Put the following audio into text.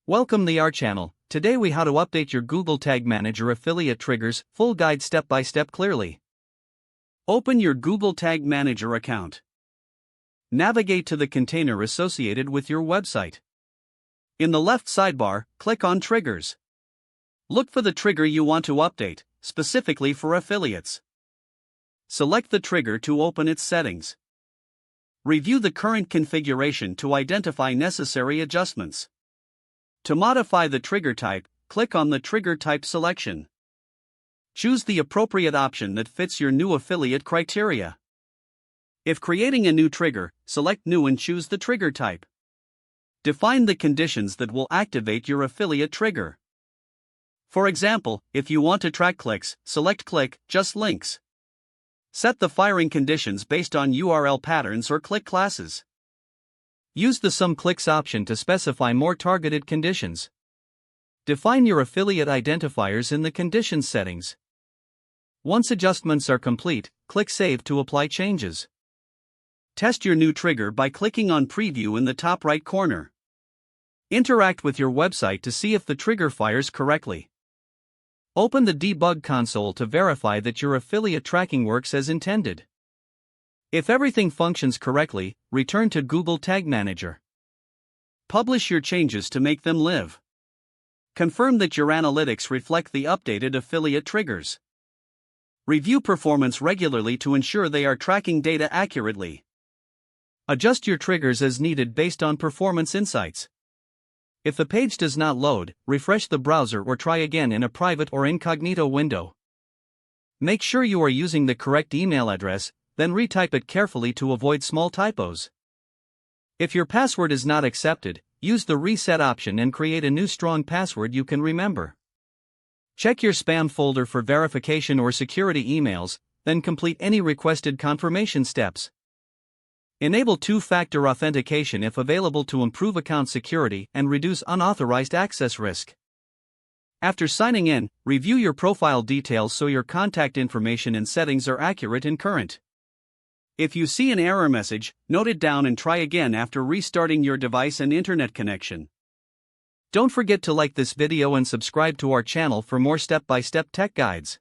Welcome to our channel. Today we how to update your Google Tag Manager affiliate triggers, full guide step by step clearly. Open your Google Tag Manager account. Navigate to the container associated with your website. In the left sidebar, click on Triggers. Look for the trigger you want to update, specifically for affiliates. Select the trigger to open its settings. Review the current configuration to identify necessary adjustments. To modify the trigger type, click on the trigger type selection. Choose the appropriate option that fits your new affiliate criteria. If creating a new trigger, select New and choose the trigger type. Define the conditions that will activate your affiliate trigger. For example, if you want to track clicks, select Click Just Links. Set the firing conditions based on URL patterns or click classes. Use the Some Clicks option to specify more targeted conditions. Define your affiliate identifiers in the conditions settings. Once adjustments are complete, click Save to apply changes. Test your new trigger by clicking on Preview in the top right corner. Interact with your website to see if the trigger fires correctly. Open the debug console to verify that your affiliate tracking works as intended. If everything functions correctly, return to Google Tag Manager. Publish your changes to make them live. Confirm that your analytics reflect the updated affiliate triggers. Review performance regularly to ensure they are tracking data accurately. Adjust your triggers as needed based on performance insights. If the page does not load, refresh the browser or try again in a private or incognito window. Make sure you are using the correct email address, then retype it carefully to avoid small typos. If your password is not accepted, use the reset option and create a new strong password you can remember. Check your spam folder for verification or security emails, then complete any requested confirmation steps. Enable two-factor authentication if available to improve account security and reduce unauthorized access risk. After signing in, review your profile details so your contact information and settings are accurate and current. If you see an error message, note it down and try again after restarting your device and internet connection. Don't forget to like this video and subscribe to our channel for more step-by-step tech guides.